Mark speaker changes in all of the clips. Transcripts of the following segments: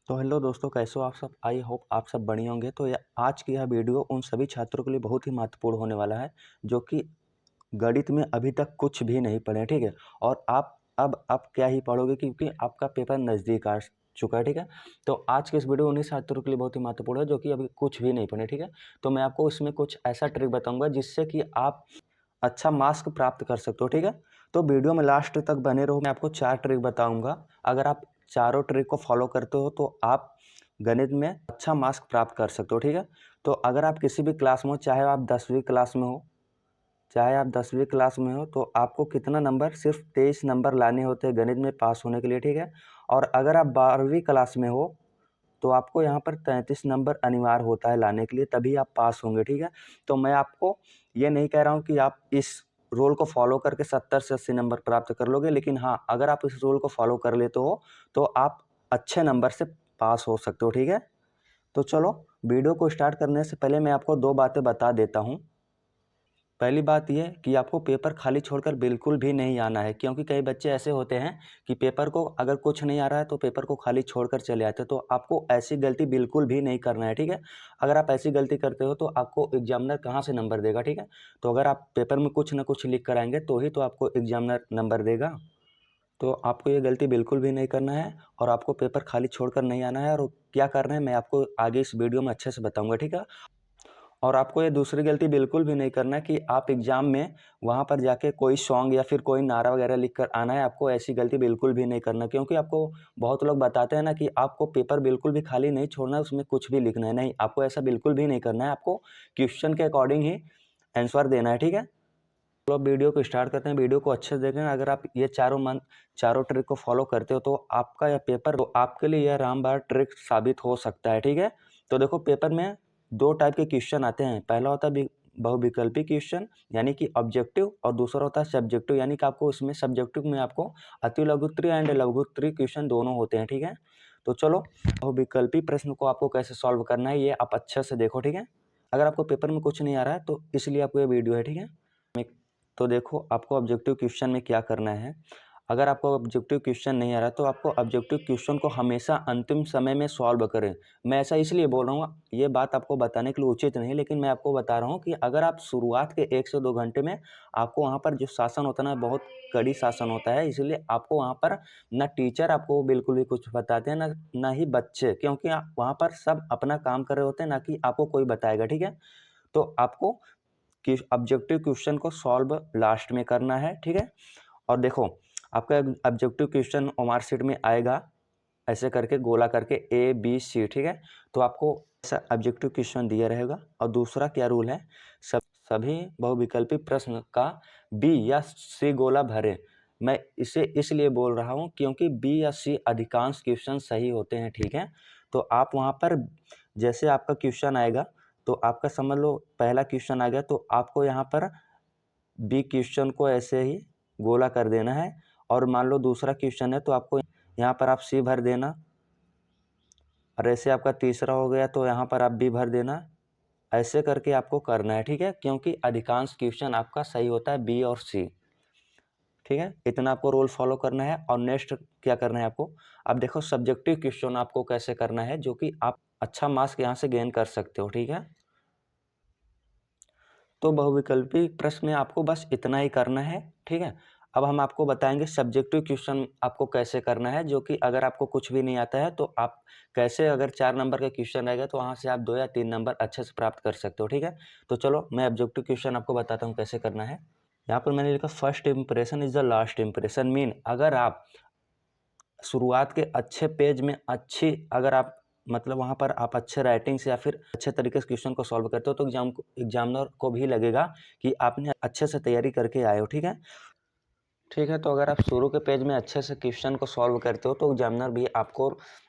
Speaker 1: तो हेलो दोस्तों, कैसे हो आप सब। आई होप आप सब बढ़िया होंगे। तो आज की यह वीडियो उन सभी छात्रों के लिए बहुत ही महत्वपूर्ण होने वाला है जो कि गणित में अभी तक कुछ भी नहीं पढ़े हैं, ठीक है। और आप अब क्या ही पढ़ोगे क्योंकि आपका पेपर नज़दीक आ चुका है, ठीक है। तो आज के इस वीडियो उन्हीं छात्रों के लिए बहुत ही महत्वपूर्ण है जो कि अभी कुछ भी नहीं पढ़े, ठीक है। तो मैं आपको इसमें कुछ ऐसा ट्रिक बताऊंगा जिससे कि आप अच्छा मार्क्स प्राप्त कर सकते हो, ठीक है। तो वीडियो में लास्ट तक बने रहो। मैं आपको 4 ट्रिक बताऊंगा। अगर आप चारों ट्रिक को फॉलो करते हो तो आप गणित में अच्छा मार्क्स प्राप्त कर सकते हो, ठीक है। तो अगर आप किसी भी क्लास में हो, चाहे आप 10वीं क्लास में हो, चाहे आप 10वीं क्लास में हो, तो आपको कितना नंबर, सिर्फ 23 नंबर लाने होते हैं गणित में पास होने के लिए, ठीक है। और अगर आप 12वीं क्लास में हो तो आपको यहाँ पर 33 नंबर अनिवार्य होता है लाने के लिए, तभी आप पास होंगे, ठीक है। तो मैं आपको ये नहीं कह रहा हूँ कि आप इस रूल को फॉलो करके 70 से 80 नंबर प्राप्त कर लोगे, लेकिन हाँ, अगर आप इस रूल को फॉलो कर लेते हो तो आप अच्छे नंबर से पास हो सकते हो, ठीक है। तो चलो वीडियो को स्टार्ट करने से पहले मैं आपको 2 बातें बता देता हूँ। पहली बात यह कि आपको पेपर खाली छोड़कर बिल्कुल भी नहीं आना है, क्योंकि कई बच्चे ऐसे होते हैं कि पेपर को अगर कुछ नहीं आ रहा है तो पेपर को खाली छोड़कर चले आते हैं। तो आपको ऐसी गलती बिल्कुल भी नहीं करना है, ठीक है। अगर आप ऐसी गलती करते हो तो आपको एग्जामिनर कहाँ से नंबर देगा, ठीक है। तो अगर आप पेपर में कुछ ना कुछ लिख कर आएंगे तो ही तो आपको एग्जामिनर नंबर देगा। तो आपको ये गलती बिल्कुल भी नहीं करना है और आपको पेपर खाली छोड़कर नहीं आना है। और क्या करना है मैं आपको आगे इस वीडियो में अच्छे से बताऊंगा, ठीक है। और आपको ये दूसरी गलती बिल्कुल भी नहीं करना है कि आप एग्ज़ाम में वहाँ पर जाके कोई सॉन्ग या फिर कोई नारा वगैरह लिख कर आना है। आपको ऐसी गलती बिल्कुल भी नहीं करना, क्योंकि आपको बहुत लोग बताते हैं ना कि आपको पेपर बिल्कुल भी खाली नहीं छोड़ना है, उसमें कुछ भी लिखना है। नहीं, आपको ऐसा बिल्कुल भी नहीं करना है। आपको क्वेश्चन के अकॉर्डिंग ही आंसर देना है, ठीक है। तो अब वीडियो को स्टार्ट करते हैं। वीडियो को अच्छे से देखें। अगर आप ये चारों ट्रिक को फॉलो करते हो तो आपका यह पेपर, तो आपके लिए यह रामबाण ट्रिक साबित हो सकता है, ठीक है। तो देखो, पेपर में 2 टाइप के क्वेश्चन आते हैं। पहला होता है बहुविकल्पी क्वेश्चन, यानी कि ऑब्जेक्टिव, और दूसरा होता है सब्जेक्टिव, यानी कि आपको इसमें सब्जेक्टिव में आपको अति लघुत्तरीय एंड लघुत्तरीय क्वेश्चन दोनों होते हैं, ठीक है। तो चलो, बहुविकल्पी प्रश्न को आपको कैसे सॉल्व करना है ये आप अच्छे से देखो, ठीक है। अगर आपको पेपर में कुछ नहीं आ रहा है तो इसलिए आपको ये वीडियो है, ठीक है। तो देखो, आपको ऑब्जेक्टिव क्वेश्चन में क्या करना है। अगर आपको ऑब्जेक्टिव क्वेश्चन नहीं आ रहा तो आपको ऑब्जेक्टिव क्वेश्चन को हमेशा अंतिम समय में सॉल्व करें। मैं ऐसा इसलिए बोल रहा हूँ, ये बात आपको बताने के लिए उचित नहीं, लेकिन मैं आपको बता रहा हूँ कि अगर आप शुरुआत के 1 से 2 घंटे में, आपको वहाँ पर जो शासन होता है ना, बहुत कड़ी शासन होता है, इसलिए आपको वहाँ पर ना टीचर आपको बिल्कुल भी कुछ बताते हैं, ना ही बच्चे, क्योंकि वहाँ पर सब अपना काम कर रहे होते हैं, ना कि आपको कोई बताएगा, ठीक है। तो आपको कि ऑब्जेक्टिव क्वेश्चन को सॉल्व लास्ट में करना है, ठीक है। और देखो, आपका ऑब्जेक्टिव क्वेश्चन ओमार शीट में आएगा ऐसे करके, गोला करके ABC, ठीक है। तो आपको ऐसा ऑब्जेक्टिव क्वेश्चन दिया रहेगा। और दूसरा क्या रूल है, सभी बहुविकल्पी प्रश्न का B या C गोला भरें। मैं इसे इसलिए बोल रहा हूँ क्योंकि B या C अधिकांश क्वेश्चन सही होते हैं, ठीक है। तो आप वहाँ पर जैसे आपका क्वेश्चन आएगा, तो आपका समझ लो पहला क्वेश्चन आ गया, तो आपको यहाँ पर बी क्वेश्चन को ऐसे ही गोला कर देना है। और मान लो दूसरा क्वेश्चन है तो आपको यहाँ पर आप सी भर देना। और ऐसे आपका तीसरा हो गया तो यहाँ पर आप बी भर देना। ऐसे करके आपको करना है, ठीक है, क्योंकि अधिकांश क्वेश्चन आपका सही होता है बी और सी, ठीक है। इतना आपको रूल फॉलो करना है। और नेक्स्ट क्या करना है आपको, अब देखो सब्जेक्टिव क्वेश्चन आपको कैसे करना है जो कि आप अच्छा मार्क्स यहाँ से गेन कर सकते हो, ठीक है। तो बहुविकल्पी प्रश्न में आपको बस इतना ही करना है, ठीक है। अब हम आपको बताएंगे सब्जेक्टिव क्वेश्चन आपको कैसे करना है, जो कि अगर आपको कुछ भी नहीं आता है तो आप कैसे, अगर 4 नंबर का क्वेश्चन रहेगा तो वहाँ से आप 2 या 3 नंबर अच्छे से प्राप्त कर सकते हो, ठीक है। तो चलो मैं ऑब्जेक्टिव क्वेश्चन आपको बताता हूँ कैसे करना है। यहाँ पर मैंने लिखा first impression is the last impression. Mean अगर आप शुरुआत के अच्छे पेज में अच्छी, अगर आप मतलब वहाँ पर आप अच्छे राइटिंग से या फिर अच्छे तरीके से क्वेश्चन को सॉल्व करते हो तो एग्जामिनर को भी लगेगा कि आपने अच्छे से तैयारी करके आए हो, ठीक है। ठीक है, तो अगर आप शुरू के पेज में अच्छे से क्वेश्चन को सॉल्व करते हो तो एग्जामिनर भी आपको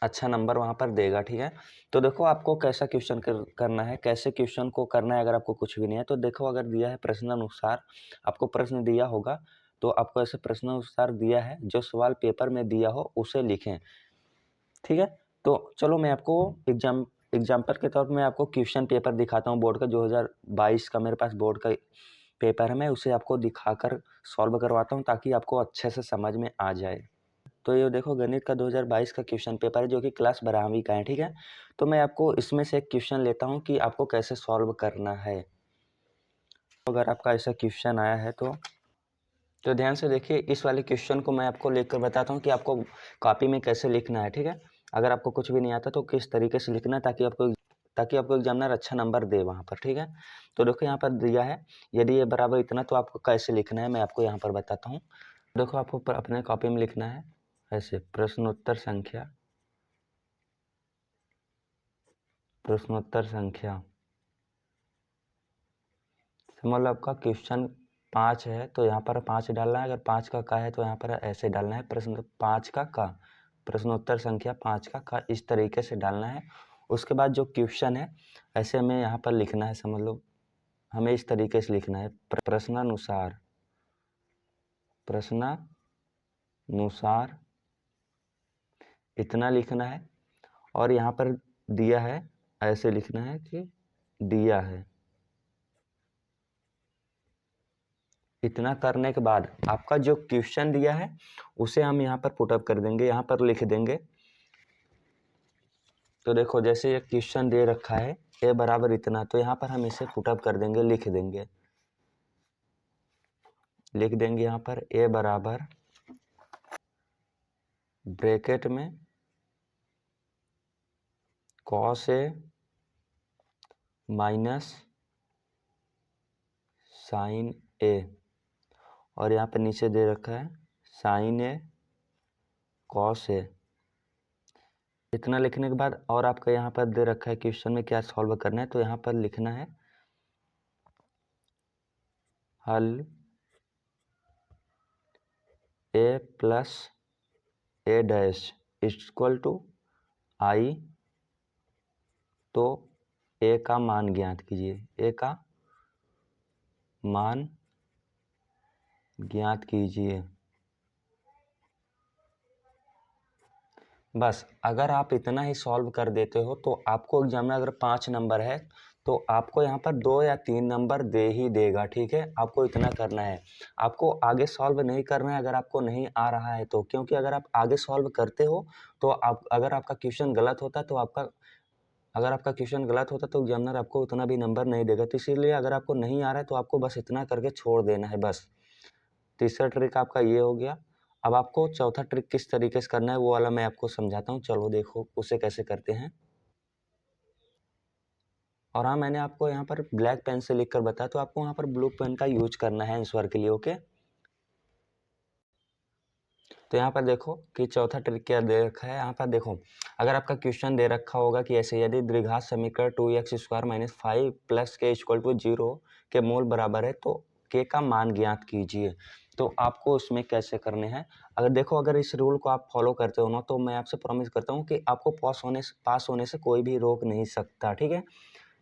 Speaker 1: अच्छा नंबर वहाँ पर देगा, ठीक है। तो देखो आपको कैसा क्वेश्चन करना है, कैसे क्वेश्चन को करना है। अगर आपको कुछ भी नहीं है तो देखो, अगर दिया है प्रश्नानुसार, आपको प्रश्न दिया होगा तो आपको ऐसे प्रश्नानुसार दिया है, जो सवाल पेपर में दिया हो उसे लिखें, ठीक है। तो चलो मैं आपको एग्जाम्पल के तौर पर मैं आपको क्वेश्चन पेपर दिखाता हूँ बोर्ड का। 2022 का मेरे पास बोर्ड का पेपर है, मैं उसे आपको दिखाकर सॉल्व करवाता हूँ ताकि आपको अच्छे से समझ में आ जाए। तो ये देखो गणित का 2022 का क्वेश्चन पेपर है जो कि क्लास 12वीं का है, ठीक है। तो मैं आपको इसमें से एक क्वेश्चन लेता हूँ कि आपको कैसे सॉल्व करना है। अगर आपका ऐसा क्वेश्चन आया है तो ध्यान से देखिए, इस वाले क्वेश्चन को मैं आपको लेकर बताता हूँ कि आपको कॉपी में कैसे लिखना है, ठीक है। अगर आपको कुछ भी नहीं आता तो किस तरीके से लिखना है ताकि आपको एग्जामिनर अच्छा नंबर दे वहाँ पर, ठीक है। तो देखो यहाँ पर दिया है, यदि ये बराबर इतना तो आपको कैसे लिखना है मैं आपको यहाँ पर बताता हूँ। देखो आपको अपने कॉपी में लिखना है ऐसे, प्रश्नोत्तर संख्या समझ लो आपका क्वेश्चन 5 है तो यहाँ पर 5 डालना है। अगर 5 का है तो यहाँ पर ऐसे डालना है, प्रश्न 5 का प्रश्नोत्तर संख्या 5 का इस तरीके से डालना है। उसके बाद जो क्वेश्चन है ऐसे हमें यहाँ पर लिखना है, समझ लो हमें इस तरीके से लिखना है, प्रश्नानुसार इतना लिखना है। और यहाँ पर दिया है ऐसे लिखना है कि दिया है। इतना करने के बाद आपका जो क्वेश्चन दिया है उसे हम यहाँ पर पुटअप कर देंगे, यहाँ पर लिख देंगे। तो देखो जैसे ये क्वेश्चन दे रखा है ए बराबर इतना, तो यहाँ पर हम इसे पुटअप कर देंगे, लिख देंगे यहाँ पर ए बराबर ब्रैकेट में कॉस ए माइनस साइन ए, और यहाँ पर नीचे दे रखा है साइन ए कॉस ए। इतना लिखने के बाद और आपका यहाँ पर दे रखा है क्वेश्चन में क्या सॉल्व करना है, तो यहाँ पर लिखना है हल A plus A dash equal to I. तो ए का मान ज्ञात कीजिए, ए का मान ज्ञात कीजिए। बस अगर आप इतना ही सॉल्व कर देते हो तो आपको एग्जाम में अगर 5 नंबर है तो आपको यहाँ पर 2 या 3 नंबर दे ही देगा, ठीक है। आपको इतना करना है, आपको आगे सॉल्व नहीं करना है अगर आपको नहीं आ रहा है तो, क्योंकि अगर आप आगे सॉल्व करते हो तो अगर आपका क्वेश्चन गलत होता तो एग्जामिनर आपको उतना भी नंबर नहीं देगा। तो इसीलिए अगर आपको नहीं आ रहा है तो आपको बस इतना करके छोड़ देना है बस। तीसरा ट्रिक आपका ये हो गया। अब आपको चौथा ट्रिक किस तरीके से करना है वो वाला मैं आपको समझाता हूँ, चलो देखो उसे कैसे करते हैं। और हाँ, मैंने आपको यहाँ पर ब्लैक पेन से लिख कर बताया, तो आपको यहाँ पर ब्लू पेन का यूज करना है आंसर के लिए, ओके। तो यहाँ पर देखो कि चौथा ट्रिक क्या दे रखा है। यहाँ पर देखो अगर आपका क्वेश्चन दे रखा होगा कि ऐसे यदि द्विघात समीकरण 2x² माइनस 5 प्लस के इक्वल टू 0 के मूल बराबर है तो के का मान ज्ञात कीजिए। तो आपको उसमें कैसे करने हैं, अगर इस रूल को आप फॉलो करते हो ना तो मैं आपसे प्रॉमिस करता हूँ कि आपको पास होने से कोई भी रोक नहीं सकता, ठीक है।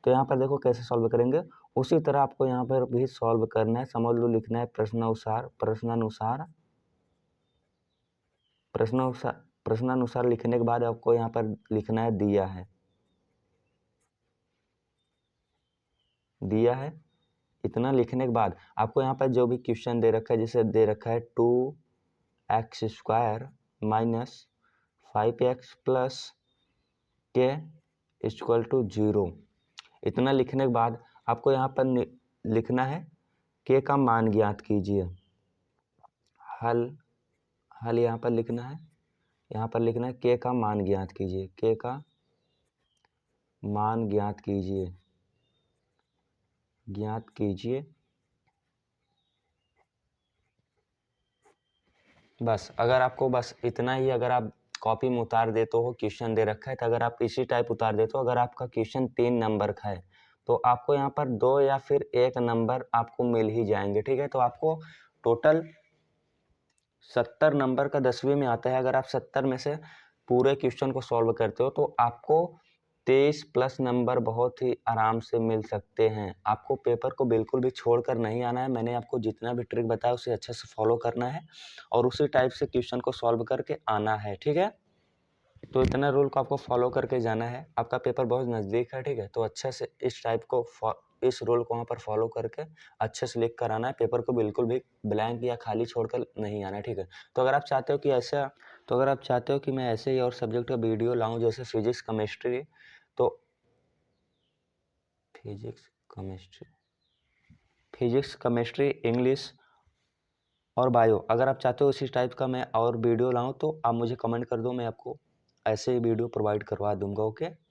Speaker 1: तो यहाँ पर देखो कैसे सॉल्व करेंगे, उसी तरह आपको यहाँ पर भी सॉल्व करना है। समझ लो लिखना है प्रश्नानुसार लिखने के बाद आपको यहाँ पर लिखना है दिया है। इतना लिखने के बाद आपको यहाँ पर जो भी क्वेश्चन दे रखा है, जैसे दे रखा है 2x² माइनस 5x प्लस के इक्वल टू 0, इतना लिखने के बाद आपको यहाँ पर लिखना है के का मान ज्ञात कीजिए। हल यहाँ पर लिखना है, के का मान ज्ञात कीजिए, के का मान ज्ञात कीजिए। बस अगर आपको बस इतना ही अगर आप कॉपी में उतार देते हो, क्वेश्चन दे रखा है तो अगर आप इसी टाइप उतार देते हो, अगर आपका क्वेश्चन 3 नंबर का है तो आपको यहाँ पर 2 या फिर 1 नंबर आपको मिल ही जाएंगे, ठीक है। तो आपको टोटल 70 नंबर का 10वीं में आता है। अगर आप 70 में से पूरे क्वेश्चन को सॉल्व करते हो तो आपको 23 प्लस नंबर बहुत ही आराम से मिल सकते हैं। आपको पेपर को बिल्कुल भी छोड़कर नहीं आना है। मैंने आपको जितना भी ट्रिक बताया उसे अच्छे से फॉलो करना है और उसी टाइप से क्वेश्चन को सॉल्व करके आना है, ठीक है। तो इतना रूल को आपको फॉलो करके जाना है, आपका पेपर बहुत नज़दीक है, ठीक है। तो अच्छे से इस रूल को वहाँ पर फॉलो करके अच्छे से लिख कर आना है। पेपर को बिल्कुल भी ब्लैंक या खाली छोड़कर नहीं आना है, ठीक है। तो अगर आप चाहते हो कि ऐसा तो अगर आप चाहते हो कि मैं ऐसे ही और सब्जेक्ट का वीडियो लाऊं जैसे फिजिक्स केमिस्ट्री, तो फिजिक्स केमिस्ट्री इंग्लिश और बायो, अगर आप चाहते हो इसी टाइप का मैं और वीडियो लाऊं तो आप मुझे कमेंट कर दो, मैं आपको ऐसे ही वीडियो प्रोवाइड करवा दूंगा। ओके।